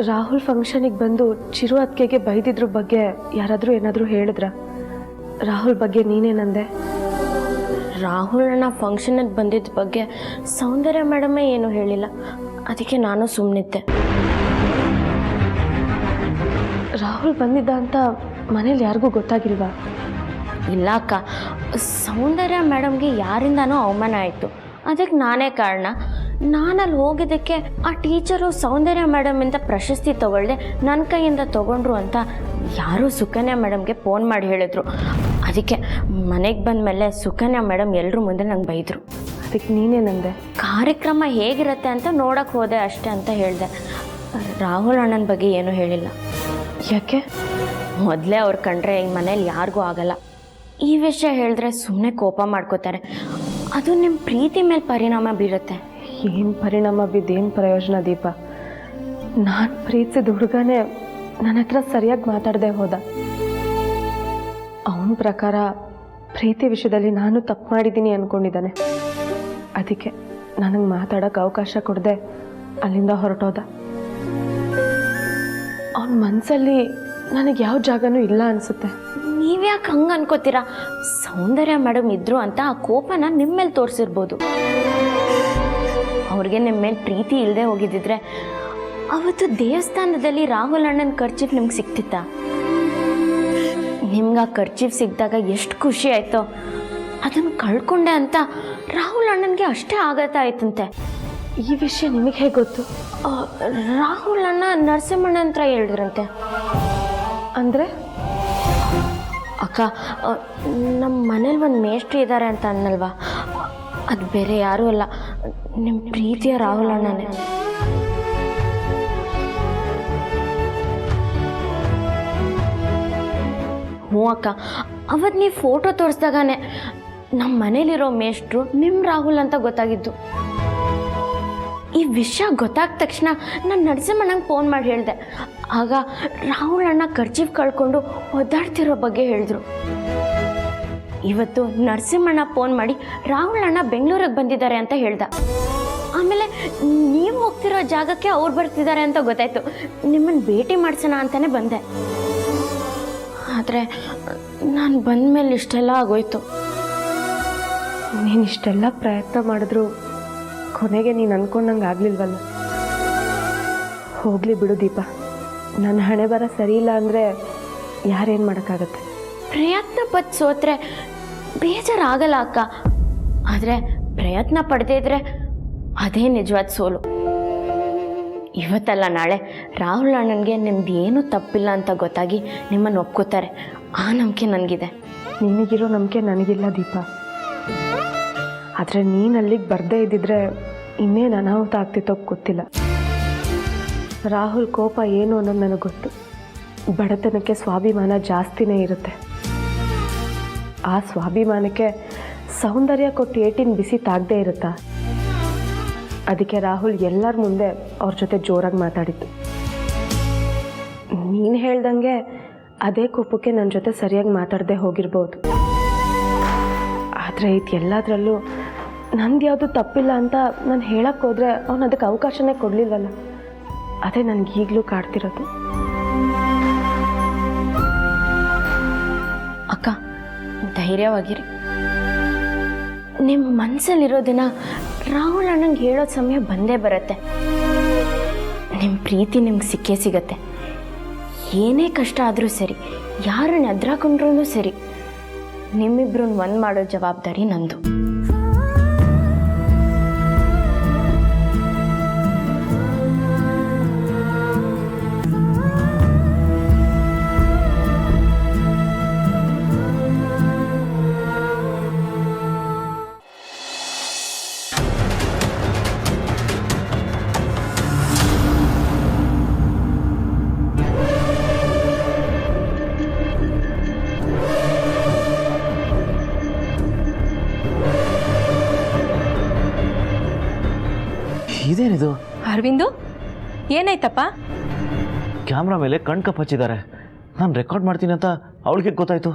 ರಾಹುಲ್ ಫಂಕ್ಷನಿಗೆ ಬಂದು ಚಿರು ಅತ್ತಿಗೆಗೆ ಬೈದಿದ್ರ ಬಗ್ಗೆ ಯಾರಾದರೂ ಏನಾದರೂ ಹೇಳಿದ್ರ? ರಾಹುಲ್ ಬಗ್ಗೆ ನೀನೇನಂದೆ? ರಾಹುಲಣ್ಣ ಫಂಕ್ಷನಿಗೆ ಬಂದಿದ್ದ ಬಗ್ಗೆ ಸೌಂದರ್ಯ ಮೇಡಮೇ ಏನೂ ಹೇಳಿಲ್ಲ, ಅದಕ್ಕೆ ನಾನು ಸುಮ್ಮನಿದ್ದೆ. ರಾಹುಲ್ ಬಂದಿದ್ದ ಅಂತ ಮನೇಲಿ ಯಾರಿಗೂ ಗೊತ್ತಾಗಿಲ್ವಾ? ಇಲ್ಲ ಅಕ್ಕ, ಸೌಂದರ್ಯ ಮೇಡಮ್ಗೆ ಯಾರಿಂದನೂ ಅವಮಾನ ಆಯಿತು, ಅದಕ್ಕೆ ನಾನೇ ಕಾರಣ. ನಾನಲ್ಲಿ ಹೋಗಿದ್ದಕ್ಕೆ ಆ ಟೀಚರು ಸೌಂದರ್ಯ ಮೇಡಮಿಂದ ಪ್ರಶಸ್ತಿ ತೊಗೊಳ್ದೆ ನನ್ನ ಕೈಯಿಂದ ತೊಗೊಂಡ್ರು ಅಂತ ಯಾರೂ ಸುಕನ್ಯಾ ಮೇಡಮ್ಗೆ ಫೋನ್ ಮಾಡಿ ಹೇಳಿದ್ರು. ಅದಕ್ಕೆ ಮನೆಗೆ ಬಂದ ಮೇಲೆ ಸುಕನ್ಯಾ ಮೇಡಮ್ ಎಲ್ಲರೂ ಮುಂದೆ ನಂಗೆ ಬೈದರು. ಅದಕ್ಕೆ ನೀನೇನಂದೆ? ಕಾರ್ಯಕ್ರಮ ಹೇಗಿರುತ್ತೆ ಅಂತ ನೋಡೋಕ್ಕೆ ಹೋದೆ ಅಷ್ಟೇ ಅಂತ ಹೇಳಿದೆ. ರಾಹುಲ್ ಅಣ್ಣನ ಬಗ್ಗೆ ಏನೂ ಹೇಳಿಲ್ಲ. ಯಾಕೆ? ಮೊದಲೇ ಅವ್ರು ಕಂಡ್ರೆ ಈ ಮನೇಲಿ ಯಾರಿಗೂ ಆಗಲ್ಲ. ಈ ವಿಷಯ ಹೇಳಿದ್ರೆ ಸುಮ್ಮನೆ ಕೋಪ ಮಾಡ್ಕೋತಾರೆ, ಅದು ನಿಮ್ಮ ಪ್ರೀತಿ ಮೇಲೆ ಪರಿಣಾಮ ಬೀರುತ್ತೆ. ಏನು ಪರಿಣಾಮ ಬಿದ್ದೇನು ಪ್ರಯೋಜನ ದೀಪ? ನಾನು ಪ್ರೀತಿಸಿದ ಹುಡುಗನೇ ನನ್ನ ಹತ್ರ ಸರಿಯಾಗಿ ಮಾತಾಡದೆ ಹೋದ. ಅವನ ಪ್ರಕಾರ ಪ್ರೀತಿ ವಿಷಯದಲ್ಲಿ ನಾನು ತಪ್ಪು ಮಾಡಿದ್ದೀನಿ ಅಂದ್ಕೊಂಡಿದ್ದಾನೆ. ಅದಕ್ಕೆ ನನಗೆ ಮಾತಾಡೋಕ್ಕೆ ಅವಕಾಶ ಕೊಡದೆ ಅಲ್ಲಿಂದ ಹೊರಟೋದ. ಅವನ ಮನಸ್ಸಲ್ಲಿ ನನಗೆ ಯಾವ ಜಾಗನೂ ಇಲ್ಲ ಅನಿಸುತ್ತೆ. ನೀವ್ಯಾಕೆ ಹಂಗೆ ಅನ್ಕೋತೀರಾ? ಸೌಂದರ್ಯ ಮೇಡಮ್ ಇದ್ರು ಅಂತ ಆ ಕೋಪನ ನಿಮ್ಮ ಮೇಲೆ ತೋರಿಸಿರ್ಬೋದು. ಅವ್ರಿಗೆ ನಿಮ್ಮ ಮೇಲೆ ಪ್ರೀತಿ ಇಲ್ಲದೆ ಹೋಗಿದ್ದಿದ್ರೆ ಅವತ್ತು ದೇವಸ್ಥಾನದಲ್ಲಿ ರಾಹುಲ್ ಅಣ್ಣನ ಖರ್ಚೀಫ್ ನಿಮ್ಗೆ ಸಿಕ್ತಿತ್ತ? ನಿಮ್ಗೆ ಆ ಖರ್ಚೀಫ್ ಸಿಕ್ಕಿದಾಗ ಎಷ್ಟು ಖುಷಿ ಆಯಿತೋ, ಅದನ್ನು ಕಳ್ಕೊಂಡೆ ಅಂತ ರಾಹುಲ್ ಅಣ್ಣನಿಗೆ ಅಷ್ಟೇ ಆಘಾತ ಆಯ್ತಂತೆ. ಈ ವಿಷಯ ನಿಮಗೆ ಹೇಗೆ ಗೊತ್ತು? ರಾಹುಲ್ ಅಣ್ಣ ನರಸಿಂಹಣ್ಣ ಹತ್ರ ಹೇಳಿದ್ರಂತೆ. ಅಂದರೆ? ಅಕ್ಕ, ನಮ್ಮ ಮನೇಲಿ ಒಂದು ಮೇಷ್ಟ್ರು ಇದ್ದಾರೆ ಅಂತ ಅನ್ನಲ್ವಾ, ಅದು ಬೇರೆ ಯಾರೂ ಅಲ್ಲ, ನಿಮ್ಮ ಪ್ರೀತಿಯ ರಾಹುಲ್ ಅಣ್ಣನೇ. ಹ್ಞೂ ಅಕ್ಕ, ಅವತ್ತು ನೀವು ಫೋಟೋ ತೋರಿಸ್ದಾಗನೇ ನಮ್ಮ ಮನೇಲಿರೋ ಮೇಷ್ಟ್ರು ನಿಮ್ಮ ರಾಹುಲ್ ಅಂತ ಗೊತ್ತಾಗಿದ್ದು. ಈ ವಿಷಯ ಗೊತ್ತಾದ ತಕ್ಷಣ ನಾನು ನರಸಿಂಹಣ್ಣಂಗೆ ಫೋನ್ ಮಾಡಿ ಹೇಳಿದೆ. ಆಗ ರಾಹುಲ್ ಅಣ್ಣ ಖರ್ಚೀಫ್ ಕಳ್ಕೊಂಡು ಒದ್ದಾಡ್ತಿರೋ ಬಗ್ಗೆ ಹೇಳಿದ್ರು. ಇವತ್ತು ನರಸಿಂಹಣ್ಣ ಫೋನ್ ಮಾಡಿ ರಾಹುಲ್ ಅಣ್ಣ ಬೆಂಗಳೂರಿಗೆ ಬಂದಿದ್ದಾರೆ ಅಂತ ಹೇಳ್ದ. ಆಮೇಲೆ ನೀವು ಹೋಗ್ತಿರೋ ಜಾಗಕ್ಕೆ ಅವ್ರು ಬರ್ತಿದ್ದಾರೆ ಅಂತ ಗೊತ್ತಾಯ್ತು. ನಿಮ್ಮನ್ನು ಭೇಟಿ ಮಾಡಿಸೋಣ ಅಂತಲೇ ಬಂದೆ. ಆದರೆ ನಾನು ಬಂದ ಮೇಲೆ ಇಷ್ಟೆಲ್ಲ ಆಗೋಯ್ತು. ನೀನು ಇಷ್ಟೆಲ್ಲ ಪ್ರಯತ್ನ ಮಾಡಿದ್ರು ಕೊನೆಗೆ ನೀನು ಅಂದ್ಕೊಂಡಂಗೆ ಆಗಲಿಲ್ವಲ್ಲ. ಹೋಗಲಿ ಬಿಡು ದೀಪ, ನನ್ನ ಹಣೆ ಬರ ಸರಿ ಇಲ್ಲ ಅಂದರೆ ಯಾರೇನು ಮಾಡೋಕ್ಕಾಗತ್ತೆ? ಪ್ರಯತ್ನ ಪಟ್ಟು ಸೋತ್ರೆ ಬೇಜಾರಾಗಲ್ಲ ಅಕ್ಕ, ಆದರೆ ಪ್ರಯತ್ನ ಪಡದೇ ಇದ್ರೆ ಅದೇ ನಿಜವಾದ ಸೋಲು. ಇವತ್ತಲ್ಲ ನಾಳೆ ರಾಹುಲ್ ಅಣ್ಣನಿಗೆ ನಿಮ್ದು ಏನೂ ತಪ್ಪಿಲ್ಲ ಅಂತ ಗೊತ್ತಾಗಿ ನಿಮ್ಮನ್ನು ಒಪ್ಕೋತಾರೆ. ಆ ನಂಬಿಕೆ ನನಗಿದೆ. ನಿನಗಿರೋ ನಂಬಿಕೆ ನನಗಿಲ್ಲ ದೀಪ. ಆದರೆ ನೀನು ಅಲ್ಲಿಗೆ ಬರದೇ ಇದ್ದಿದ್ರೆ ಇನ್ನೇನು ಅನಾಹುತ ಆಗ್ತಿತ್ತೋ ಗೊತ್ತಿಲ್ಲ. ರಾಹುಲ್ ಕೋಪ ಏನು ಅನ್ನೋದು ನನಗೆ ಗೊತ್ತು. ಬಡತನಕ್ಕೆ ಸ್ವಾಭಿಮಾನ ಜಾಸ್ತಿನೇ ಇರುತ್ತೆ. ಆ ಸ್ವಾಭಿಮಾನಕ್ಕೆ ಸೌಂದರ್ಯ ಕೊಟ್ಟು ಏಟಿನ ಬಿಸಿ ತಾಗದೇ ಇರುತ್ತಾ? ಅದಕ್ಕೆ ರಾಹುಲ್ ಎಲ್ಲರ ಮುಂದೆ ಅವ್ರ ಜೊತೆ ಜೋರಾಗಿ ಮಾತಾಡಿತ್ತು. ನೀನು ಹೇಳ್ದಂಗೆ ಅದೇ ಕೋಪಕ್ಕೆ ನನ್ನ ಜೊತೆ ಸರಿಯಾಗಿ ಮಾತಾಡದೆ ಹೋಗಿರ್ಬೋದು. ಆದರೆ ಇದು ಎಲ್ಲದರಲ್ಲೂ ನಂದು ಯಾವುದು ತಪ್ಪಿಲ್ಲ ಅಂತ ನಾನು ಹೇಳಕ್ಕೆ ಹೋದರೆ ಅವನು ಅದಕ್ಕೆ ಅವಕಾಶನೇ ಕೊಡಲಿಲ್ವಲ್ಲ. ಅದೇ ನನಗೆ ಈಗಲೂ ಕಾಡ್ತಿರೋದು. ಅಕ್ಕ, ಧೈರ್ಯವಾಗಿರಿ. ನಿಮ್ಮ ಮನಸ್ಸಲ್ಲಿರೋದನ್ನ ರಾಹುಲ್ ಅಣ್ಣಂಗೆ ಹೇಳೋ ಸಮಯ ಬಂದೇ ಬರುತ್ತೆ. ನಿಮ್ಮ ಪ್ರೀತಿ ನಿಮ್ಗೆ ಸಿಕ್ಕೇ ಸಿಗತ್ತೆ. ಏನೇ ಕಷ್ಟ ಆದರೂ ಸರಿ, ಯಾರನ್ನ ಎದುರಾಕೊಂಡ್ರೂ ಸರಿ, ನಿಮ್ಮಿಬ್ರನ್ನ ಒಂದು ಮಾಡೋ ಜವಾಬ್ದಾರಿ ನಂದು. ಇದೇನಿದು? ಅರವಿಂದು, ಏನಾಯ್ತಪ್ಪ? ಕ್ಯಾಮ್ರಾ ಮೇಲೆ ಕಣ್ಕಪ್ ಹಚ್ಚಿದ್ದಾರೆ. ನಾನು ರೆಕಾರ್ಡ್ ಮಾಡ್ತೀನಿ ಅಂತ ಅವಳಿಗೆ ಗೊತ್ತಾಯ್ತು.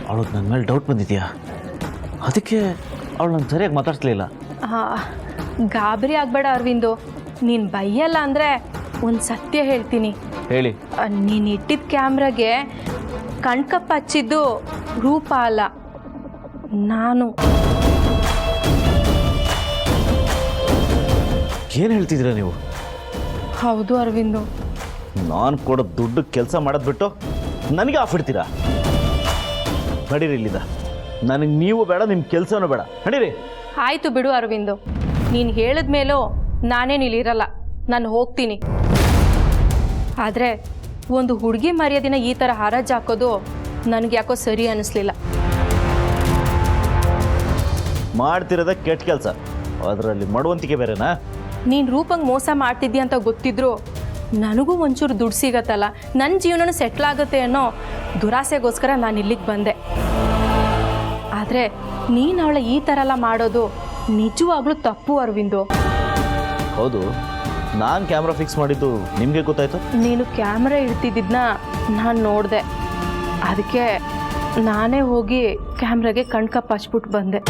ಅವಳಿಗೆ ನನ್ನ ಮೇಲೆ ಡೌಟ್ ಬಂದಿದ್ಯಾ? ಅದಕ್ಕೆ ಅವಳು ನಾನು ಸರಿಯಾಗಿ ಮಾತಾಡ್ಸ್ಲಿಲ್ಲ. ಗಾಬರಿ ಆಗಬೇಡ ಅರವಿಂದು. ನೀನು ಬೈಯಲ್ಲ ಅಂದರೆ ಒಂದು ಸತ್ಯ ಹೇಳ್ತೀನಿ. ಹೇಳಿ. ನೀನು ಇಟ್ಟಿದ್ದ ಕ್ಯಾಮ್ರಾಗೆ ಕಣ್ಕಪ್ಪ ಹಚ್ಚಿದ್ದು ರೂಪ ಅಲ್ಲ, ನಾನು. ಏನು ಹೇಳ್ತಿದ್ದೀರಾ ನೀವು? ಹೌದು ಅರವಿಂದು. ನಾನು ಕೊಡೋ ದುಡ್ಡು ಕೆಲಸ ಮಾಡೋದು ಬಿಟ್ಟು ನನಗೆ ಆಫ್ ಇಡ್ತೀರಾ? ನಡೀರಿ ಇಲ್ಲಿದ. ನನಗೆ ನೀವು ಬೇಡ, ನಿಮ್ಮ ಕೆಲಸನೂ ಬೇಡ. ನಡೀರಿ. ಆಯಿತು ಬಿಡು ಅರವಿಂದು, ನೀನು ಹೇಳಿದ ಮೇಲೂ ನಾನೇನು ಇಲ್ಲಿರಲ್ಲ, ನಾನು ಹೋಗ್ತೀನಿ. ಆದರೆ ಒಂದು ಹುಡುಗಿ ಮರ್ಯಾದಿನ ಈ ಥರ ಹರಾಜು ಹಾಕೋದು ನನಗೆ ಯಾಕೋ ಸರಿ ಅನ್ನಿಸ್ಲಿಲ್ಲ. ಮಾಡ್ತಿರೋದ ಕೆಟ್ಟ ಕೆಲಸ, ಅದರಲ್ಲಿ ಮಾಡುವಂತಿಕೆ ಬೇರೆನಾ? ನೀನು ರೂಪಂಗೆ ಮೋಸ ಮಾಡ್ತಿದ್ದಿ ಅಂತ ಗೊತ್ತಿದ್ರು ನನಗೂ ಒಂಚೂರು ದುಡ್ಡು ಸಿಗತ್ತಲ್ಲ, ನನ್ನ ಜೀವನನೂ ಸೆಟ್ಲ್ ಆಗುತ್ತೆ ಅನ್ನೋ ದುರಾಸೆಗೋಸ್ಕರ ನಾನು ಇಲ್ಲಿಗೆ ಬಂದೆ. ಆದರೆ ನೀನು ಅವಳ ಈ ಥರ ಎಲ್ಲ ಮಾಡೋದು ನಿಜವಾಗ್ಲೂ ತಪ್ಪು ಅರವಿಂದು. ಹೌದು, ನಾನು ಕ್ಯಾಮ್ರಾ ಫಿಕ್ಸ್ ಮಾಡಿದ್ದು ನಿಮಗೆ ಗೊತ್ತಾಯ್ತು? ನೀನು ಕ್ಯಾಮ್ರಾ ಇಡ್ತಿದ್ದನ್ನ ನಾನು ನೋಡಿದೆ, ಅದಕ್ಕೆ ನಾನೇ ಹೋಗಿ ಕ್ಯಾಮ್ರಾಗೆ ಕಣ್ಕಪ್ಪ ಹಚ್ಬಿಟ್ಟು ಬಂದೆ.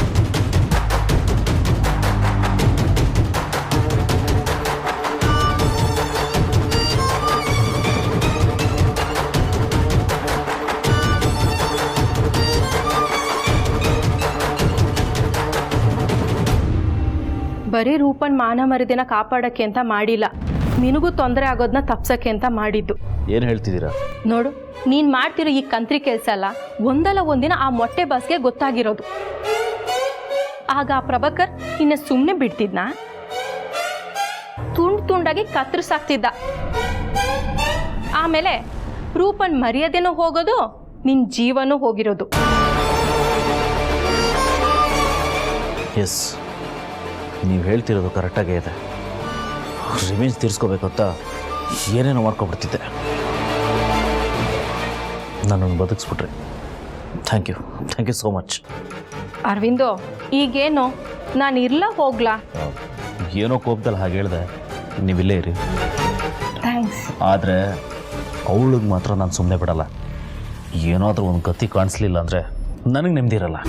ಬರೀ ರೂಪನ್ ಮಾನ ಮರ್ಯಾದೆನ ಕಾಪಾಡೋಕ್ಕೆ ಅಂತ ಮಾಡಿಲ್ಲ, ನಿನಗೂ ತೊಂದರೆ ಆಗೋದನ್ನ ತಪ್ಸೋಕ್ಕೆ ಅಂತ ಮಾಡಿದ್ದು. ಏನು ಹೇಳ್ತಿದ್ದೀರಾ? ನೋಡು, ನೀನು ಮಾಡ್ತಿರೋ ಈ ಕಂತ್ರಿ ಕೆಲಸ ಅಲ್ಲ, ಒಂದಲ್ಲ ಒಂದಿನ ಆ ಮೊಟ್ಟೆ ಬಾಸ್ಗೆ ಗೊತ್ತಾಗಿರೋದು. ಆಗ ಆ ಪ್ರಭಾಕರ್ ನಿನ್ನ ಸುಮ್ಮನೆ ಬಿಡ್ತಿದ್ನಾ? ತುಂಡಾಗಿ ಕತ್ತರಿಸಾಕ್ತಿದ್ದ. ಆಮೇಲೆ ರೂಪನ್ ಮರ್ಯಾದೆನೂ ಹೋಗೋದು, ನಿನ್ನ ಜೀವನೂ ಹೋಗಿರೋದು. ಎಸ್, ನೀವು ಹೇಳ್ತಿರೋದು ಕರೆಕ್ಟಾಗೇ ಇದೆ. ರಿವೆಂಜ್ ತೀರಿಸ್ಕೋಬೇಕು ಅಂತ ಏನೇನೋ ಮಾಡ್ಕೊಬಿಡ್ತಿದ್ದೆ. ನನ್ನನ್ನು ಬದುಕಿಸ್ಬಿಟ್ರಿ. Thank you so much. Aravind, ಈಗೇನು ನಾನು ಇರ್ಲ ಹೋಗ್ಲಾ? ಏನೋ ಕೋಪದಲ್ಲಿ ಹಾಗೆ ಹೇಳಿದೆ, ನೀವಿಲ್ಲೇ ಇರಿ. ಥ್ಯಾಂಕ್ಸ್. ಆದರೆ ಅವಳಿಗೆ ಮಾತ್ರ ನಾನು ಸುಮ್ಮನೆ ಬಿಡಲ್ಲ. ಏನಾದರೂ ಒಂದು ಗತಿ ಕಾಣಿಸ್ಲಿಲ್ಲ ಅಂದರೆ ನನಗೆ ನೆಮ್ಮದಿ ಇರಲ್ಲ.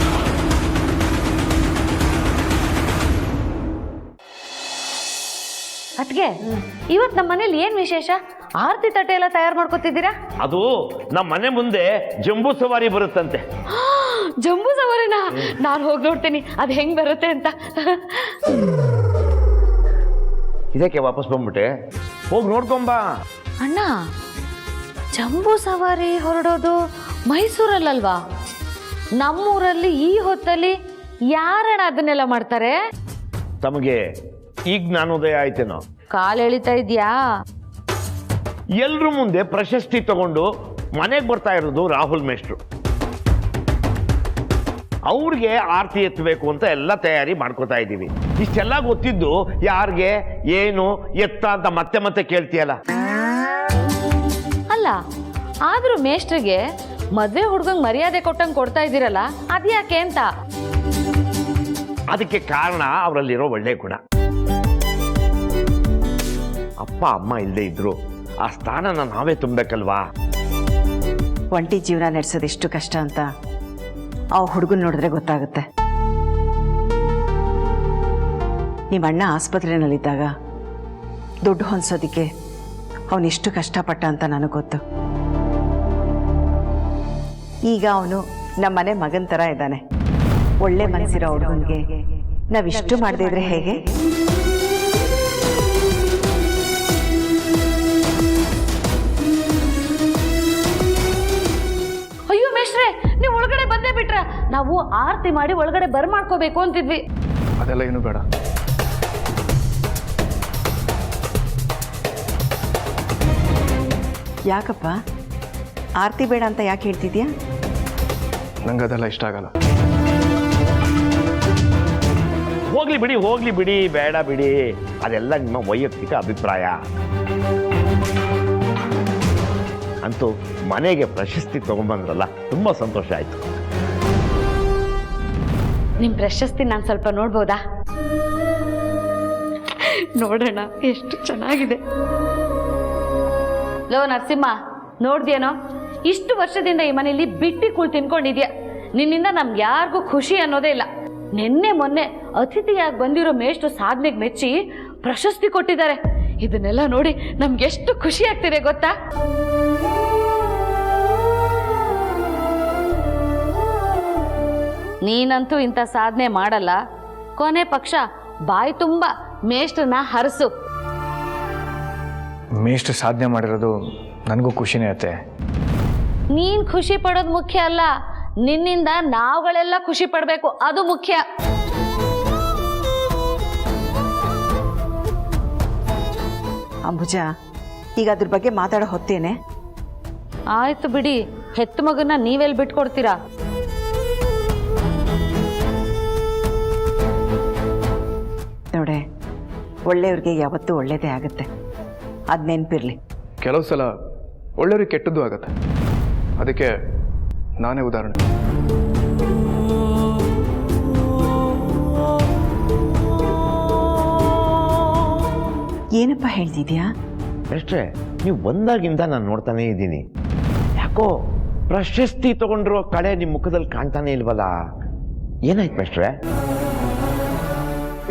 ಅದ್ಗೆ ಇವತ್ತು ನಮ್ಮ ಮನೇಲಿ ಏನು ವಿಶೇಷ? ಆರತಿ ತಟ್ಟೆ ಎಲ್ಲ ತಯಾರು ಮಾಡ್ಕೊತಿದ್ದೀರಾ? ಅದು ನಮ್ಮ ಮನೆ ಮುಂದೆ ಜಂಬೂ ಸವಾರಿ ಬರುತ್ತಂತೆ. ಜಂಬೂ ಸವಾರಿನ? ನಾನು ಹೋಗಿ ನೋಡ್ತೀನಿ ಅದು ಹೆಂಗ್ ಬರುತ್ತೆ ಅಂತ. ಇದಕ್ಕೆ ವಾಪಸ್ ಬಂದ್ಬಿಟ್ಟೆ? ಹೋಗಿ ನೋಡ್ಕೊಂಬಾ. ಅಣ್ಣ, ಜಂಬೂ ಸವಾರಿ ಹೊರಡೋದು ಮೈಸೂರಲ್ಲಲ್ವಾ? ನಮ್ಮೂರಲ್ಲಿ ಈ ಹೊತ್ತಲ್ಲಿ ಯಾರಣ್ಣ ಅದನ್ನೆಲ್ಲ ಮಾಡ್ತಾರೆ? ತಮಗೆ ಈಗ ಜ್ಞಾನೋದಯ ಆಯ್ತೇನೋ? ಕಾಲು ಎಳಿತಾ ಇದ್ಯಾ? ಎಲ್ರ ಮುಂದೆ ಪ್ರಶಸ್ತಿ ತಗೊಂಡು ಮನೆಗೆ ಬರ್ತಾ ಇರೋದು ರಾಹುಲ್ ಮೇಷ್ಟ್ರು. ಅವ್ರಿಗೆ ಆರತಿ ಎತ್ತಬೇಕು ಅಂತ ಎಲ್ಲ ತಯಾರಿ ಮಾಡ್ಕೋತಾ ಇದ್ದೀವಿ. ಇಷ್ಟೆಲ್ಲ ಗೊತ್ತಿದ್ದು ಯಾರಿಗೆ ಏನು ಎತ್ತ ಅಂತ ಮತ್ತೆ ಮತ್ತೆ ಕೇಳ್ತೀಯಲ್ಲ? ಅಲ್ಲ, ಆದ್ರೂ ಮೇಷ್ಟ್ರಿಗೆ ಮದ್ವೆ ಹುಡ್ಗಂಗ್ ಮರ್ಯಾದೆ ಕೊಟ್ಟಂಗೆ ಕೊಡ್ತಾ ಇದ್ದೀರಲ್ಲ, ಅದ್ಯಾಕೆ ಅಂತ? ಅದಕ್ಕೆ ಕಾರಣ ಅವರಲ್ಲಿರೋ ಒಳ್ಳೆ ಗುಣ. ಅಪ್ಪ ಅಮ್ಮ ಇಲ್ಲದೆ ಇದ್ರು ಆ ಸ್ಥಾನನ ನಾವೇ ತುಂಬಬೇಕಲ್ವಾ? ಒಂಟಿ ಜೀವನ ನಡೆಸೋದು ಎಷ್ಟು ಕಷ್ಟ ಅಂತ ಆ ಹುಡುಗನ ನೋಡಿದ್ರೆ ಗೊತ್ತಾಗುತ್ತೆ. ನಿಮ್ಮ ಅಣ್ಣ ಆಸ್ಪತ್ರೆಯಲ್ಲಿದ್ದಾಗ ದುಡ್ಡು ಹೊಂದಿಸೋದಕ್ಕೆ ಅವನೆಷ್ಟು ಕಷ್ಟಪಟ್ಟ ಅಂತ ನನಗೆ ಗೊತ್ತು. ಈಗ ಅವನು ನಮ್ಮನೆ ಮಗನ ಥರ ಇದ್ದಾನೆ. ಒಳ್ಳೆ ಮನಸ್ಸಿರೋ ಹುಡುಗನಿಗೆ ನಾವಿಷ್ಟು ಮಾಡದೇ ಇದ್ರೆ ಹೇಗೆ? ಅಯ್ಯೋ ಮೇಷ್ಟ್ರೆ, ನೀವು ಒಳಗಡೆ ಬಂದೇ ಬಿಟ್ರ? ನಾವು ಆರತಿ ಮಾಡಿ ಒಳಗಡೆ ಮಾಡ್ಕೋಬೇಕು ಅಂತಿದ್ವಿ. ಅದೆಲ್ಲ ಏನು ಬೇಡ. ಯಾಕಪ್ಪ ಆರತಿ ಬೇಡ ಅಂತ ಯಾಕೆ ಹೇಳ್ತಿದ್ಯಾ? ನಂಗೆ ಅದೆಲ್ಲ ಇಷ್ಟ ಆಗಲ್ಲ. ಹೋಗ್ಲಿ ಬಿಡಿ, ಬೇಡ ಬಿಡಿ, ಅದೆಲ್ಲ ನಿಮ್ಮ ವೈಯಕ್ತಿಕ ಅಭಿಪ್ರಾಯ. ಅಂತೂ ಮನೆಗೆ ಪ್ರಶಸ್ತಿ ತಗೊಂಡ್ಬಂದ್ರಲ್ಲ, ತುಂಬಾ ಸಂತೋಷ ಆಯ್ತು. ನಿಮ್ ಪ್ರಶಸ್ತಿ ನಾನು ಸ್ವಲ್ಪ ನೋಡ್ಬೋದಾ? ನೋಡೋಣ, ಎಷ್ಟು ಚೆನ್ನಾಗಿದೆ. ಲೋ ನರಸಿಂಹ, ನೋಡ್ದೇನೋ? ಇಷ್ಟು ವರ್ಷದಿಂದ ಈ ಮನೆಯಲ್ಲಿ ಬಿಟ್ಟಿ ಕೂಳ್ ತಿನ್ಕೊಂಡಿದ್ಯಾ. ನಿನ್ನಿಂದ ನಮ್ಗೆ ಯಾರಿಗೂ ಖುಷಿ ಅನ್ನೋದೇ ಇಲ್ಲ. ನಿನ್ನೆ ಮೊನ್ನೆ ಅತಿಥಿಯಾಗಿ ಬಂದಿರೋ ಮೇಷ್ಟ್ರು ಸಾಧನೆಗೆ ಮೆಚ್ಚಿ ಪ್ರಶಸ್ತಿ ಕೊಟ್ಟಿದ್ದಾರೆ. ಇದನ್ನೆಲ್ಲ ನೋಡಿ ನಮ್ಗೆ ಎಷ್ಟು ಖುಷಿ ಆಗ್ತಿದೆ ಗೊತ್ತಾ? ನೀನಂತೂ ಇಂಥ ಸಾಧನೆ ಮಾಡಲ್ಲ, ಕೊನೆ ಪಕ್ಷ ಬಾಯಿ ತುಂಬ ಮೇಷ್ಟ್ರನ್ನ ಹರಸು. ಮೇಷ್ಟ್ರು ಸಾಧನೆ ಮಾಡಿರೋದು ನನಗೂ ಖುಷಿನೇ ಅತ್ತೆ. ನೀನ್ ಖುಷಿ ಪಡೋದು ಮುಖ್ಯ ಅಲ್ಲ, ನಿನ್ನಿಂದ ನಾವುಗಳೆಲ್ಲ ಖುಷಿ ಪಡಬೇಕು, ಅದು ಮುಖ್ಯ. ಅಂಬುಜ, ಈಗ ಅದ್ರ ಬಗ್ಗೆ ಮಾತಾಡೋ ಹೊತ್ತೇನೆ. ಆಯ್ತು ಬಿಡಿ, ಹೆತ್ತ ಮಗನ್ನ ನೀವೆಲ್ಲಿ ಬಿಟ್ಕೊಡ್ತೀರಾ? ನೋಡೆ, ಒಳ್ಳೆಯವ್ರಿಗೆ ಯಾವತ್ತೂ ಒಳ್ಳೇದೇ ಆಗುತ್ತೆ, ಅದು ನೆನಪಿರ್ಲಿ. ಕೆಲವು ಸಲ ಒಳ್ಳೆಯವ್ರಿಗೆ ಕೆಟ್ಟದ್ದು ಆಗತ್ತೆ, ಅದಕ್ಕೆ ನಾನೇ ಉದಾಹರಣೆ. ಏನಪ್ಪ ಹೇಳ್ತಿದ್ಯಾ? ಮೇಷ್ಟ್ರೆ, ನೀವು ಬಂದಾಗಿಂದ ನಾನು ನೋಡ್ತಾನೇ ಇದ್ದೀನಿ. ಯಾಕೋ ಪ್ರಶಸ್ತಿ ತಗೊಂಡಿರೋ ಕಳೆ ನಿಮ್ಮ ಮುಖದಲ್ಲಿ ಕಾಣ್ತಾನೆ ಇಲ್ವಲ್ಲ? ಏನಾಯ್ತು ಮೇಷ್ಟ್ರೆ?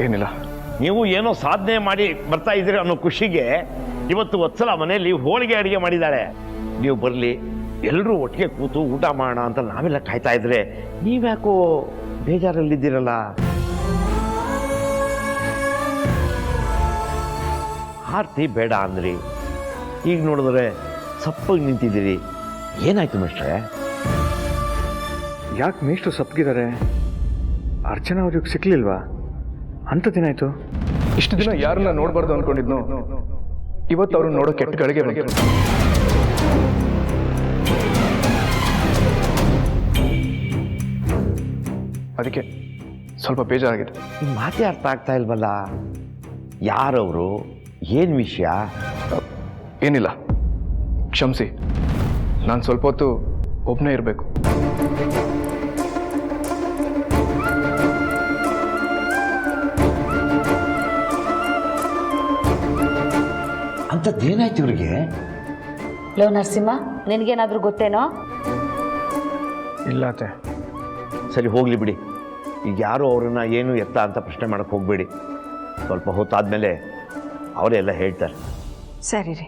ಏನಿಲ್ಲ. ನೀವು ಏನೋ ಸಾಧನೆ ಮಾಡಿ ಬರ್ತಾ ಇದ್ದೀರಿ ಅನ್ನೋ ಖುಷಿಗೆ ಇವತ್ತು ವತ್ಸಲ ಮನೆಯಲ್ಲಿ ಹೋಳಿಗೆ ಅಡುಗೆ ಮಾಡಿದ್ದಾಳೆ. ನೀವು ಬರಲಿ, ಎಲ್ಲರೂ ಒಟ್ಟಿಗೆ ಕೂತು ಊಟ ಮಾಡೋಣ ಅಂತ ನಾವೆಲ್ಲ ಕಾಯ್ತಾ ಇದ್ರೆ ನೀವ್ಯಾಕೋ ಬೇಜಾರಲ್ಲಿದ್ದೀರಲ್ಲ? ಆರ್ತಿ ಬೇಡ ಅಂದ್ರಿ, ಈಗ ನೋಡಿದ್ರೆ ಸಪ್ಪಗೆ ನಿಂತಿದ್ದೀರಿ. ಏನಾಯ್ತು ಮೇಷ್ಟ್ರೆ? ಯಾಕೆ ಮೇಷ್ಟ್ರು ಸಪ್ಪಗಿದ್ದಾರೆ? ಅರ್ಚನಾ ಅವ್ರಿಗೆ ಸಿಕ್ಲಿಲ್ವಾ? ಅಂಥದ್ದೇನಾಯ್ತು? ಇಷ್ಟು ದಿನ ಯಾರನ್ನ ನೋಡಬಾರ್ದು ಅನ್ಕೊಂಡಿದ್ನೋ, ಇವತ್ತು ಅವ್ರನ್ನ ನೋಡೋ ಕೆಟ್ಟ ಗಳಿಗೆ ಬಂತು. ಅದಕ್ಕೆ ಸ್ವಲ್ಪ ಬೇಜಾರಾಗಿದೆ. ನಿಮ್ಮ ಮಾತೇ ಅರ್ಥ ಆಗ್ತಾ ಇಲ್ವಲ್ಲ. ಯಾರವರು? ಏನು ವಿಷಯ? ಏನಿಲ್ಲ, ಕ್ಷಮಿಸಿ. ನಾನು ಸ್ವಲ್ಪ ಹೊತ್ತು ಒಬ್ಬನೇ ಇರಬೇಕು. ಅಂಥದ್ದೇನಾಯ್ತು ಇವ್ರಿಗೆ? ಲೋ ನರಸಿಂಹ, ನಿನಗೇನಾದ್ರೂ ಗೊತ್ತೇನೋ? ಇಲ್ಲ ಅತ್ತೆ. ಸರಿ, ಹೋಗ್ಲಿ ಬಿಡಿ. ಈಗ ಯಾರು ಅವ್ರನ್ನ ಏನು ಎತ್ತ ಅಂತ ಪ್ರಶ್ನೆ ಮಾಡಕ್ಕೆ ಹೋಗಬೇಡಿ. ಸ್ವಲ್ಪ ಹೊತ್ತಾದ್ಮೇಲೆ ಅವರೇ ಎಲ್ಲ ಹೇಳ್ತಾರೆ. ಸರಿ ರೀ.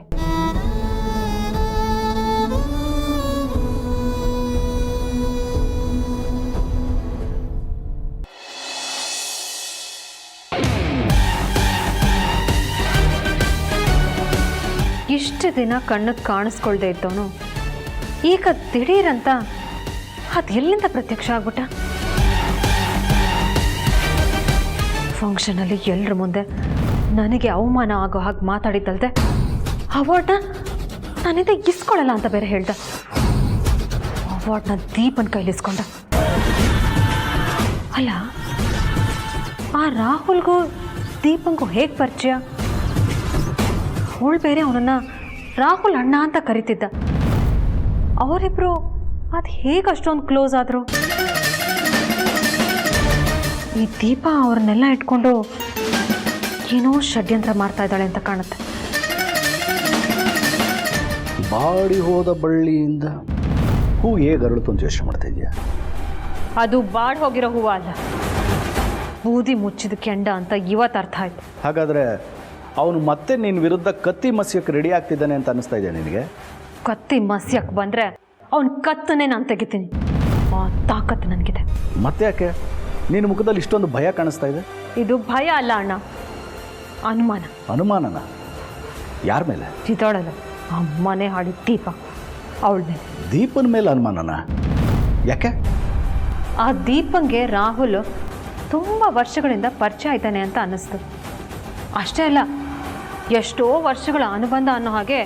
ಇಷ್ಟು ದಿನ ಕಣ್ಣಿಗೆ ಕಾಣಿಸ್ಕೊಳ್ದೆ ಇದ್ದವನು ಈಗ ದಿಢೀರಂತ ಅದು ಎಲ್ಲಿಂದ ಪ್ರತ್ಯಕ್ಷ ಆಗ್ಬಿಟ್ಟ? ಫಂಕ್ಷನಲ್ಲಿ ಎಲ್ಲರ ಮುಂದೆ ನನಗೆ ಅವಮಾನ ಆಗೋ ಹಾಗೆ ಮಾತಾಡಿದ್ದಲ್ದೆ ಅವಾರ್ಡ್ನ ನನ್ನಿಂದ ಇಸ್ಕೊಳ್ಳಲ್ಲ ಅಂತ ಬೇರೆ ಹೇಳ್ದ. ಅವಾರ್ಡ್ನ ದೀಪನ್ ಕೈಲಿಸ್ಕೊಂಡ. ಅಲ್ಲ, ಆ ರಾಹುಲ್ಗೂ ದೀಪಂಗೂ ಹೇಗೆ ಪರಿಚಯ? ಅವಳು ಬೇರೆ ಅವನನ್ನು ರಾಹುಲ್ ಅಣ್ಣ ಅಂತ ಕರಿತಿದ್ದ. ಅವರಿಬ್ರು ಅದು ಹೇಗೆ ಅಷ್ಟೊಂದು ಕ್ಲೋಸ್ ಆದರು? ಈ ದೀಪ ಅವ್ರನ್ನೆಲ್ಲ ಇಟ್ಕೊಂಡು ಏನೋ ಷಡ್ಯಂತ್ರ ಮಾಡ್ತಾ ಇದ್ದಾಳೆ ಅಂತ ಕಾಣುತ್ತೆ. ಬಾಡಿ ಹೋದ ಬಳ್ಳಿಯಿಂದ ಹೂ ಹೇಗೆ ಅರಳಿತು ಅಂತ ಯೋಚನೆ ಮಾಡ್ತಾ ಇದೆಯಾ? ಅದು ಬಾಡ್ ಹೋಗಿರೋ ಹೂವು ಅಲ್ಲ, ಬೂದಿ ಮುಚ್ಚಿದ ಕೆಂಡ ಅಂತ ಇವತ್ತು ಅರ್ಥ ಆಯ್ತು. ಹಾಗಾದರೆ ಅವನು ಮತ್ತೆ ನಿನ್ನ ವಿರುದ್ಧ ಕತ್ತಿ ಮಸ್ಯಕ್ಕೆ ರೆಡಿ ಆಗ್ತಿದ್ದಾನೆ ಅಂತ ಅನ್ನಿಸ್ತಾ ಇದೆಯಾ ನಿನಗೆ? ಕತ್ತಿ ಮಸ್ಯಕ್ಕೆ ಬಂದರೆ ಅವನ ಕತ್ತನ್ನೇ ನಾನು ತೆಗಿತೀನಿ. ಆ ತಾಕತ್ತು ನನಗಿದೆ. ಮತ್ತೆ ಯಾಕೆ ನಿನ್ನ ಮುಖದಲ್ಲಿ ಇಷ್ಟೊಂದು ಭಯ ಕಾಣಿಸ್ತಾ ಇದೆ? ಇದು ಭಯ ಅಲ್ಲ ಅಣ್ಣ, ಅನುಮಾನ. ಅನುಮಾನನ? ಯಾರ ಮೇಲೆ? ಚಿತಾಳಲ್ಲ, ಆ ಮನೆ ಹಾಡಿ ದೀಪ, ಅವಳ ಮೇಲೆ. ದೀಪನ ಮೇಲೆ ಅನುಮಾನನ? ಯಾಕೆ? ಆ ದೀಪಂಗೆ ರಾಹುಲ್ ತುಂಬ ವರ್ಷಗಳಿಂದ ಪರಿಚಯ ಆಯ್ತಾನೆ ಅಂತ ಅನ್ನಿಸ್ತು. ಅಷ್ಟೇ ಅಲ್ಲ, ಎಷ್ಟೋ ವರ್ಷಗಳ ಅನುಬಂಧ ಅನ್ನೋ ಹಾಗೆ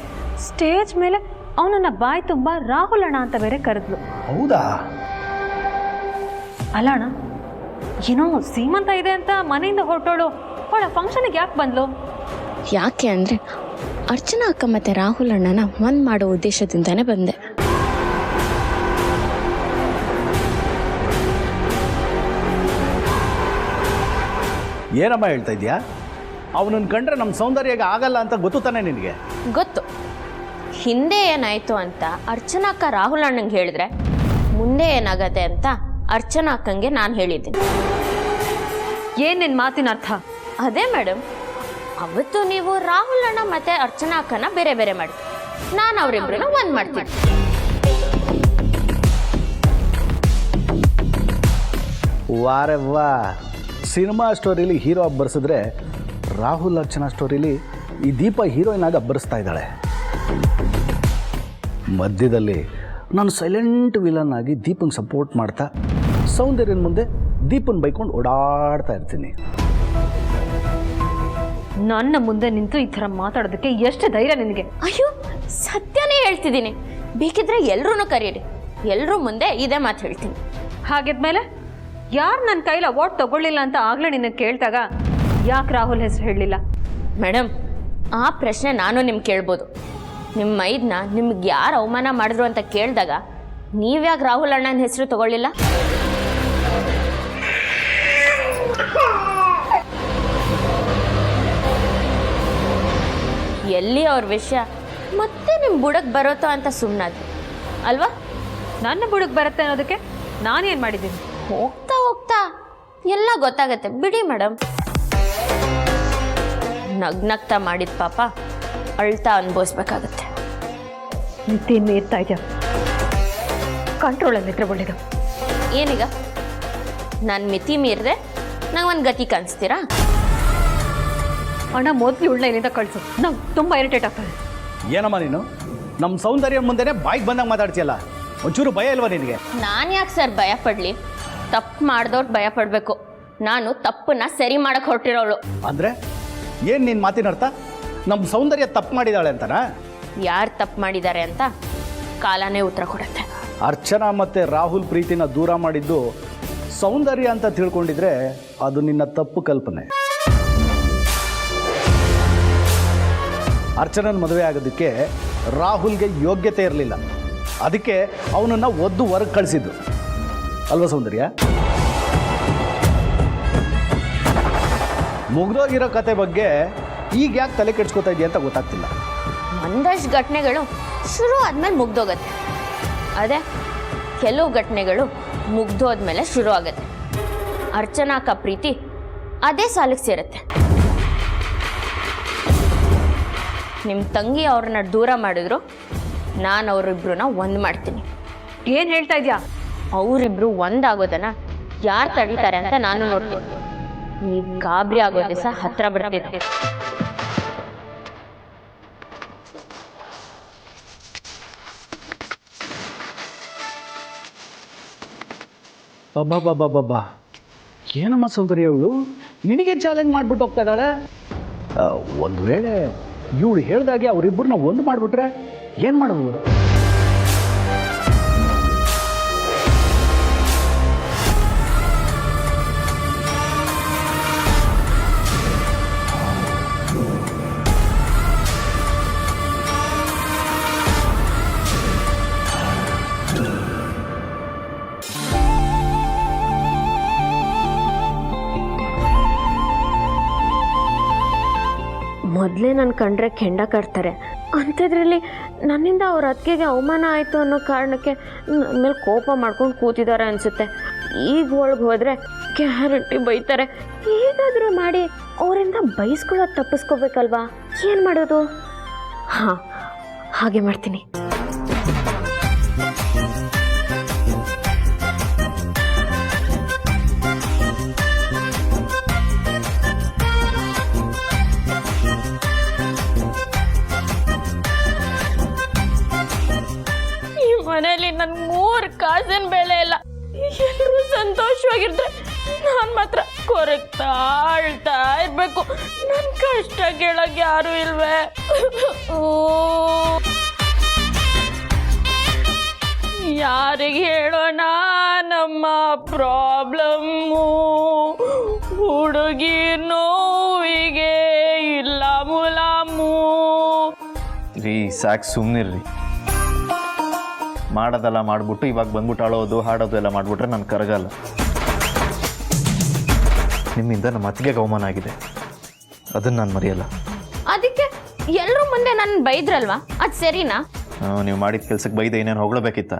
ಸ್ಟೇಜ್ ಮೇಲೆ ಅವನನ್ನು ಬಾಯಿ ತುಂಬ ರಾಹುಲ್ ಅಣ್ಣ ಅಂತ ಬೇರೆ ಕರೆದ್ಲು. ಹೌದಾ? ಅಲ್ಲ ಅಣ್ಣ, ಏನೋ ಸೀಮಂತ ಇದೆ ಅಂತ ಮನೆಯಿಂದ ಹೊರಟೋಳು ಅವಳ ಫಂಕ್ಷನ್ಗೆ ಯಾಕೆ ಬಂದ್ಲು? ಯಾಕೆ ಅಂದರೆ ಅರ್ಚನಾ ಅಕ್ಕ ಮತ್ತು ರಾಹುಲ್ ಅಣ್ಣನ ಒಂದು ಮಾಡೋ ಉದ್ದೇಶದಿಂದನೇ ಬಂದೆ. ಏನಮ್ಮ ಹೇಳ್ತಾ ಇದೆಯಾ? ಅವನನ್ನು ಕಂಡ್ರೆ ನಮ್ಮ ಸೌಂದರ್ಯಗೆ ಆಗಲ್ಲ ಅಂತ ಗೊತ್ತು ತಾನೆ ನಿನಗೆ? ಗೊತ್ತು. ಹಿಂದೆ ಏನಾಯಿತು ಅಂತ ಅರ್ಚನಾ ಅಕ್ಕ ರಾಹುಲ್ ಅಣ್ಣಂಗೆ ಹೇಳಿದ್ರೆ ಮುಂದೆ ಏನಾಗತ್ತೆ ಅಂತ ಅರ್ಚನಾ ಅಕ್ಕಂಗೆ ನಾನು ಹೇಳಿದ್ದೀನಿ. ಏನು ನಿನ್ನ ಮಾತಿನ ಅರ್ಥ? ಅದೇ ಮೇಡಮ್, ಅವತ್ತು ನೀವು ರಾಹುಲ್ ಅಣ್ಣ ಮತ್ತೆ ಅರ್ಚನಾ ಅಕ್ಕನ ಬೇರೆ ಬೇರೆ ಮಾಡಿ, ನಾನು ಅವರಿಬ್ಬರನ್ನ ಒಂದು ಮಾಡ್ತೀನಿ. ವಾರೆ ವಾ, ಸಿನಿಮಾ ಸ್ಟೋರಿಲಿ ಹೀರೋ ಅಬ್ಬರಿಸಿದ್ರೆ ರಾಹುಲ್ ಅರ್ಚನಾ ಸ್ಟೋರಿಲಿ ಈ ದೀಪ ಹೀರೋಯಿನ್ ಆಗಿ ಅಬ್ಬರಿಸ್ತಾ ಇದ್ದಾಳೆ. ಮಧ್ಯದಲ್ಲಿ ನಾನು ಸೈಲೆಂಟ್ ವಿಲನ್ ಆಗಿ ದೀಪಂಗೆ ಸಪೋರ್ಟ್ ಮಾಡ್ತಾ ಸೌಂದರ್ಯನ ಮುಂದೆ ದೀಪನ್ ಬೈಕೊಂಡು ಓಡಾಡ್ತಾ ಇರ್ತೀನಿ. ನನ್ನ ಮುಂದೆ ನಿಂತು ಈ ಥರ ಮಾತಾಡೋದಕ್ಕೆ ಎಷ್ಟು ಧೈರ್ಯ ನಿನಗೆ? ಅಯ್ಯೋ ಸತ್ಯನೇ ಹೇಳ್ತಿದ್ದೀನಿ, ಬೇಕಿದ್ರೆ ಎಲ್ರೂ ಕರೀರಿ, ಎಲ್ಲರೂ ಮುಂದೆ ಇದೇ ಮಾತು ಹೇಳ್ತೀನಿ. ಹಾಗಿದ್ಮೇಲೆ ಯಾರು ನನ್ನ ಕೈಲಿ ಅವಾರ್ಡ್ ತಗೊಳ್ಳಿಲ್ಲ ಅಂತ ಆಗಲೇ ನಿನಗೆ ಕೇಳ್ದಾಗ ಯಾಕೆ ರಾಹುಲ್ ಹೆಸರು ಹೇಳಲಿಲ್ಲ? ಮೇಡಮ್, ಆ ಪ್ರಶ್ನೆ ನಾನು ನಿಮ್ಗೆ ಕೇಳ್ಬೋದು. ನಿಮ್ಮ ಮೈದ್ನ ನಿಮ್ಗೆ ಯಾರು ಅವಮಾನ ಮಾಡಿದ್ರು ಅಂತ ಕೇಳಿದಾಗ ನೀವ್ಯಾಕೆ ರಾಹುಲ್ ಅಣ್ಣನ ಹೆಸರು ತಗೊಳ್ಳಿಲ್ಲ? ಎಲ್ಲಿ ಅವ್ರ ವಿಷಯ ಮತ್ತೆ ನಿಮ್ಮ ಬುಡಕ್ಕೆ ಬರುತ್ತೋ ಅಂತ ಸುಮ್ಮನಾದ್ರು ಅಲ್ವಾ? ನನ್ನ ಬುಡಕ್ಕೆ ಬರುತ್ತೆ ಅನ್ನೋದಕ್ಕೆ ನಾನೇನು ಮಾಡಿದ್ದೀನಿ? ಹೋಗ್ತಾ ಹೋಗ್ತಾ ಎಲ್ಲ ಗೊತ್ತಾಗತ್ತೆ ಬಿಡಿ ಮೇಡಮ್. ನಗ್ನಗ್ತಾ ಮಾಡಿದ ಪಾಪ ಅಳ್ತಾ ಅನುಭವಿಸ್ಬೇಕಾಗತ್ತೆ. ಮಿತಿ ಮೀರ್ತಾ ಇದೆಯಾ? ಕಂಟ್ರೋಲಲ್ಲಿದ್ರೆ ಒಳ್ಳೇದು. ಏನೀಗ ನಾನು ಮಿತಿ ಮೀರಿದೆ ನಂಗೆ ಒಂದು ಗತಿ ಕಾಣಿಸ್ತೀರಾ? ಅಣ್ಣ ಮೊದಲು ಉಳ್ಳ ಇಲ್ಲಿಂದ ಕಳಿಸು, ನಂಗೆ ತುಂಬ ಇರಿಟೇಟ್ ಆಗ್ತದೆ. ಏನಮ್ಮ ನೀನು ನಮ್ಮ ಸೌಂದರ್ಯ ಮುಂದೆನೇ ಬಾಯಿಗೆ ಬಂದಂಗೆ ಮಾತಾಡ್ತೀಯಲ್ಲ, ಒಂಚೂರು ಭಯ ಇಲ್ವಾ ನಿನಗೆ? ನಾನು ಯಾಕೆ ಸರ್ ಭಯ ಪಡಲಿ? ತಪ್ಪು ಮಾಡಿದವ್ರು ಭಯ ಪಡಬೇಕು. ನಾನು ತಪ್ಪನ್ನ ಸರಿ ಮಾಡಕ್ಕೆ ಹೊರಟಿರೋಳು. ಅಂದರೆ ಏನು ನಿನ್ನ ಮಾತಿನ ಅರ್ಥ? ನಮ್ಮ ಸೌಂದರ್ಯ ತಪ್ಪು ಮಾಡಿದಾಳೆ ಅಂತನಾ? ಯಾರು ತಪ್ಪು ಮಾಡಿದ್ದಾರೆ ಅಂತ ಕಾಲನೇ ಉತ್ತರ ಕೊಡುತ್ತೆ. ಅರ್ಚನಾ ಮತ್ತು ರಾಹುಲ್ ಪ್ರೀತಿನ ದೂರ ಮಾಡಿದ್ದು ಸೌಂದರ್ಯ ಅಂತ ತಿಳ್ಕೊಂಡಿದ್ರೆ ಅದು ನಿನ್ನ ತಪ್ಪು ಕಲ್ಪನೆ. ಅರ್ಚನನ ಮದುವೆ ಆಗೋದಕ್ಕೆ ರಾಹುಲ್ಗೆ ಯೋಗ್ಯತೆ ಇರಲಿಲ್ಲ, ಅದಕ್ಕೆ ಅವನನ್ನು ಒದ್ದು ಹೊರಗೆ ಕಳಿಸಿದ್ದು ಅಲ್ವಾ ಸೌಂದರ್ಯ? ಮುಗ್ದೋಗಿರೋ ಕತೆ ಬಗ್ಗೆ ಈಗ ಯಾಕೆ ತಲೆ ಕೆಡ್ಸ್ಕೊತಾ ಇದೆಯಾ ಅಂತ ಗೊತ್ತಾಗ್ತಿಲ್ಲ. ಒಂದಷ್ಟು ಘಟನೆಗಳು ಶುರು ಆದ್ಮೇಲೆ ಮುಗ್ದೋಗತ್ತೆ, ಅದೇ ಕೆಲವು ಘಟನೆಗಳು ಮುಗ್ದೋದ್ಮೇಲೆ ಶುರು ಆಗತ್ತೆ. ಅರ್ಚನಾಕ ಪ್ರೀತಿ ಅದೇ ಸಾಲಿಗೆ ಸೇರುತ್ತೆ. ನಿಮ್ಮ ತಂಗಿ ಅವ್ರನ್ನ ದೂರ ಮಾಡಿದ್ರು, ನಾನು ಅವರಿಬ್ರನ್ನ ಒಂದು ಮಾಡ್ತೀನಿ. ಏನು ಹೇಳ್ತಾ ಇದೆಯಾ? ಅವರಿಬ್ರು ಒಂದಾಗೋದನ್ನ ಯಾರು ತಡೀತಾರೆ ಅಂತ ನಾನು ನೋಡ್ತೀನಿ. ನೀವು ಗಾಬರಿ ಆಗೋ ದಿವಸ ಹತ್ರ ಬರ್ತಿದ್ದೆ. ಬಾಬಾ ಏನಮ್ಮ ಸೌಂದರ್ಯ ಇವಳು ನಿನಗೆ ಚಾಲೆಂಜ್ ಮಾಡಿಬಿಟ್ಟು ಹೋಗ್ತಾ ಇದ್ದಾಳೆ. ಒಂದು ವೇಳೆ ಇವಳು ಹೇಳ್ದಾಗೆ ಅವರಿಬ್ಬರನ್ನ ಒಂದು ಮಾಡಿಬಿಟ್ರೆ ಏನು ಮಾಡೋದು? ಮೊದಲೇ ನಾನು ಕಂಡ್ರೆ ಕೆಂಡ ಕಟ್ತಾರೆ, ಅಂಥದ್ರಲ್ಲಿ ನನ್ನಿಂದ ಅವ್ರ ಅತ್ತಿಗೆಗೆ ಅವಮಾನ ಆಯಿತು ಅನ್ನೋ ಕಾರಣಕ್ಕೆ ನನ್ನ ಮೇಲೆ ಕೋಪ ಮಾಡ್ಕೊಂಡು ಕೂತಿದ್ದಾರೆ ಅನಿಸುತ್ತೆ. ಈಗ ಒಳಗೆ ಹೋದರೆ ಗ್ಯಾರಂಟಿ ಬೈತಾರೆ. ಹೇಗಾದರೂ ಮಾಡಿ ಅವರಿಂದ ಬೈಸ್ಕೊಳ್ಳೋದು ತಪ್ಪಿಸ್ಕೋಬೇಕಲ್ವಾ? ಏನು ಮಾಡೋದು? ಹಾಂ, ಹಾಗೆ ಮಾಡ್ತೀನಿ. ಮನೇಲಿ ನನ್ 3 ಕಾಸಿನ ಬೆಲೆ ಇಲ್ಲ. ಎಲ್ಲರೂ ಸಂತೋಷವಾಗಿರ್ತಾರೆ, ನಾನು ಮಾತ್ರ ಕೊರಗ್ತಾ ಅಳ್ತಾ ಇರ್ಬೇಕು. ನನ್ನ ಕಷ್ಟ ಕೇಳಕ್ ಯಾರು ಇಲ್ವೇ? ಯಾರಿಗೆ ಹೇಳೋಣ ನಮ್ಮ ಪ್ರಾಬ್ಲಮ್ಮು? ಹುಡುಗಿ ನೋವಿಗೆ ಇಲ್ಲ ಮುಲಾಮು. ರೀ ಸಾಕು ಸುಮ್ಮನಿರ್ರಿ. ಮಾಡೋದೆಲ್ಲ ಮಾಡಿಬಿಟ್ಟು ಇವಾಗ ಬಂದ್ಬಿಟ್ಟು ಅಳೋದು ಹಾಡೋದು ಎಲ್ಲ ಮಾಡಿಬಿಟ್ರೆ ನಾನು ಕರಗಲ್ಲ. ನಿಮ್ಮಿಂದ ನಮ್ಮ ಅತ್ತಿಗೆ ಅವಮಾನ ಆಗಿದೆ, ಅದನ್ನು ನಾನು ಮರೆಯಲ್ಲ. ಅದಕ್ಕೆ ಎಲ್ಲರೂ ಮುಂದೆ ನನ್ನ ಬೈದ್ರಲ್ವಾ, ಅದು ಸರಿನಾ? ನೀವು ಮಾಡಿದ ಕೆಲ್ಸಕ್ಕೆ ಬೈದೆ ಏನೇನು ಹೊಗಳಬೇಕಿತ್ತ?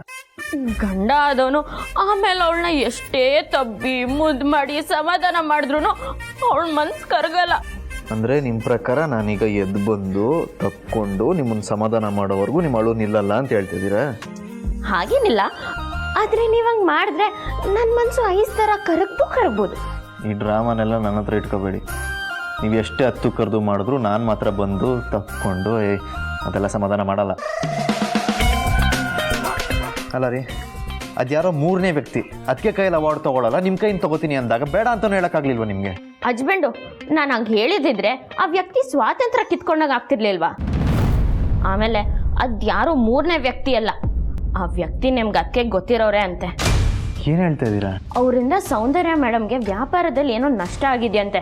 ಗಂಡ ಆದವನು ಆಮೇಲೆ ಅವಳನ್ನ ಎಷ್ಟೇ ತಬ್ಬಿ ಮುದ್ದು ಮಾಡಿ ಸಮಾಧಾನ ಮಾಡಿದ್ರು ಅವಳ ಮನ್ಸು ಕರಗಲ್ಲ. ಅಂದರೆ ನಿಮ್ಮ ಪ್ರಕಾರ ನಾನೀಗ ಎದ್ದು ಬಂದು ತಕ್ಕೊಂಡು ನಿಮ್ಮನ್ನು ಸಮಾಧಾನ ಮಾಡೋವರೆಗೂ ನಿಮ್ಮ ಅಳು ನಿಲ್ಲಲ್ಲ ಅಂತ ಹೇಳ್ತಿದ್ದೀರಾ? ಹಾಗೇನಿಲ್ಲ, ಆದರೆ ನೀವು ಹಂಗೆ ಮಾಡಿದ್ರೆ ನನ್ನ ಮನಸ್ಸು ಐಸ್ ಥರ ಕರಗ್ಬೋದು. ಈ ಡ್ರಾಮಾನೆಲ್ಲ ನನ್ನ ಹತ್ರ ಇಟ್ಕೋಬೇಡಿ. ನೀವು ಎಷ್ಟೇ ಹತ್ತು ಕರೆದು ಮಾಡಿದ್ರು ನಾನು ಮಾತ್ರ ಬಂದು ತಕ್ಕೊಂಡು ಅದೆಲ್ಲ ಸಮಾಧಾನ ಮಾಡಲ್ಲ. ಅಲ್ಲ ರೀ, ಅದ್ಯಾರೋ ಮೂರನೇ ವ್ಯಕ್ತಿ ಅದಕ್ಕೆ ಕೈಯಲ್ಲಿ ಅವಾರ್ಡ್ ತೊಗೊಳ್ಳಲ್ಲ, ನಿಮ್ಮ ಕೈಯಿಂದ ತೊಗೋತೀನಿ ಅಂದಾಗ ಬೇಡ ಅಂತಲೂ ಹೇಳೋಕ್ಕಾಗಲಿಲ್ವ ನಿಮಗೆ? ಹಸ್ಬೆಂಡು, ನಾನು ಹಂಗೆ ಹೇಳಿದಿದ್ರೆ ಆ ವ್ಯಕ್ತಿ ಸ್ವಾತಂತ್ರ್ಯ ಕಿತ್ಕೊಂಡಾಗ ಆಗ್ತಿರ್ಲಿಲ್ವಾ? ಆಮೇಲೆ ಅದ್ಯಾರೋ ಮೂರನೇ ವ್ಯಕ್ತಿ ಅಲ್ಲ, ಆ ವ್ಯಕ್ತಿ ನಿಮ್ಗೆ ಅದಕ್ಕೆ ಗೊತ್ತಿರೋರೆ ಅಂತೆ. ಏನು ಹೇಳ್ತಾ ಇದ್ದೀರಾ? ಅವರಿಂದ ಸೌಂದರ್ಯ ಮೇಡಮ್ಗೆ ವ್ಯಾಪಾರದಲ್ಲಿ ಏನೋ ನಷ್ಟ ಆಗಿದೆಯಂತೆ.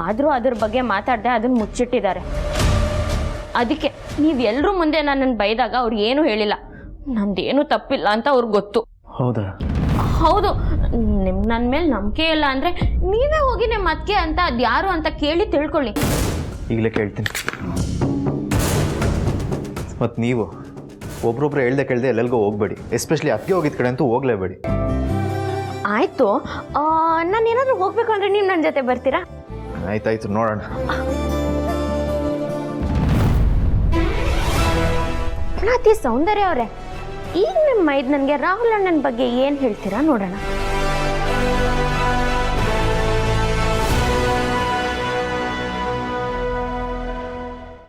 ಆದರೂ ಅದ್ರ ಬಗ್ಗೆ ಮಾತಾಡದೆ ಅದನ್ನು ಮುಚ್ಚಿಟ್ಟಿದ್ದಾರೆ. ಅದಕ್ಕೆ ನೀವೆಲ್ಲರೂ ಮುಂದೆ ನನ್ನನ್ನು ಬೈದಾಗ ಅವ್ರು ಏನೂ ಹೇಳಿಲ್ಲ, ನಂದೇನು ತಪ್ಪಿಲ್ಲ ಅಂತ ಅವ್ರಿಗೆ ಗೊತ್ತು. ಹೌದಾ? ಹೌದು. ನಿಮ್ಗೆ ನನ್ನ ಮೇಲೆ ನಂಬಿಕೆ ಇಲ್ಲ ಅಂದರೆ ನೀವೇ ಹೋಗಿ ನಿಮ್ಮ ಅದಕ್ಕೆ ಅಂತ ಅದು ಯಾರು ಅಂತ ಕೇಳಿ ತಿಳ್ಕೊಳ್ಳಿ. ಈಗಲೇ ಕೇಳ್ತೀನಿ. ಮತ್ತು ನೀವು ಒಬ್ರೊಬ್ರು ಹೇಳ್ದೆ ಕೇಳ್ದೆ ಎಲ್ಲೆಲ್ಗೋ ಹೋಗಬೇಡಿ, ಎಸ್ಪೆಷಲಿ ಅದಕ್ಕೆ ಹೋಗಿದ್ದ ಕಡೆ ಅಂತೂ ಹೋಗಲೇಬೇಡಿ. ಆಯಿತು, ನಾನು ಏನಾದರೂ ಹೋಗಬೇಕು ಅಂದರೆ ನೀವು ನನ್ನ ಜೊತೆ ಬರ್ತೀರಾ? ಆಯ್ತಾಯ್ತು, ನೋಡೋಣ. ನಾತಿ ಸೌಂದರ್ಯ ಅವರೇ, ಈಗ ನಿಮ್ಮ ಮೈದ್ ನನಗೆ ರಾಹುಲ್ ಅಣ್ಣನ ಬಗ್ಗೆ ಏನು ಹೇಳ್ತೀರಾ ನೋಡೋಣ.